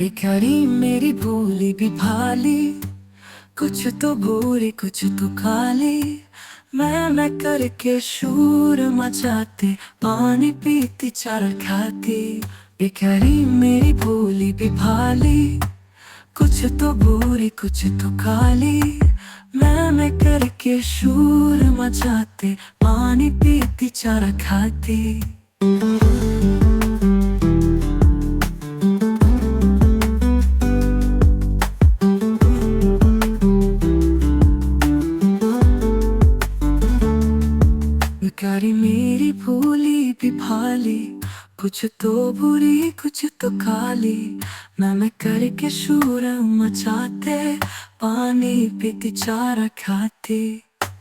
भिखारी मेरी भोली भी भाली, कुछ तो बुरी कुछ तो काली। मैं करके शोर मचाते, पानी पीती चारा खाती। भिखारी मेरी भोली भी भाली, कुछ तो बुरी कुछ तो काली। मैं करके शोर मचाते, पानी पीती चारा खाती। भिखारी मेरी भोली भी भाली, कुछ तो बुरी कुछ तो काली। मैं करके शोर मचाते, पानी पीती चारा खाती।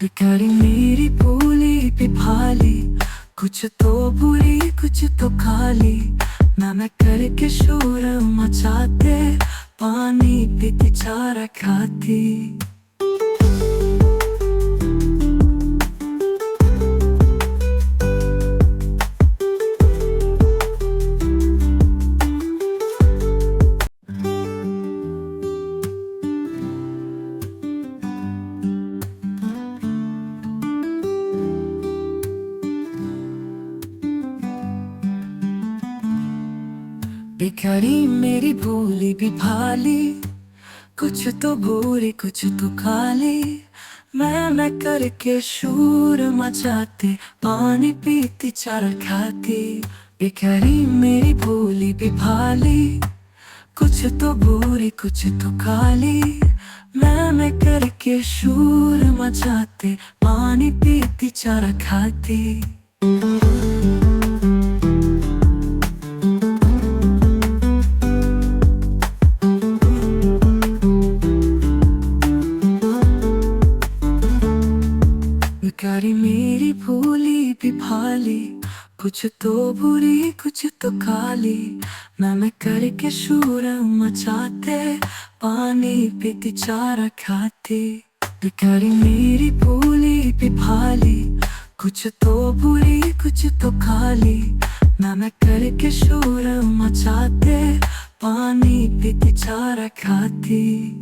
भिखारी मेरी भोली भी भाली, कुछ तो बुरी कुछ तो काली। मैं करके शोर मचाते, पानी पीती चारा खाती। भिखारी मेरी भोली भी भाली, कुछ तो बुरी कुछ तो काली। मैं करके शोर मचाते, पानी पीती चारा खाती। भिखारी मेरी भोली भी भाली, कुछ तो बुरी कुछ तो काली। मैं करके शोर मचाते, पानी पीती चारा खाती। भिखारी मेरी भोली भी भाली, कुछ तो बुरी कुछ तो काली। मैं करके शोर मचाते, पानी पीती चारा खाती। भिखारी मेरी भोली भी भाली, कुछ तो बुरी कुछ तो काली। मैं करके शोर मचाते, पानी पीती चारा खाती।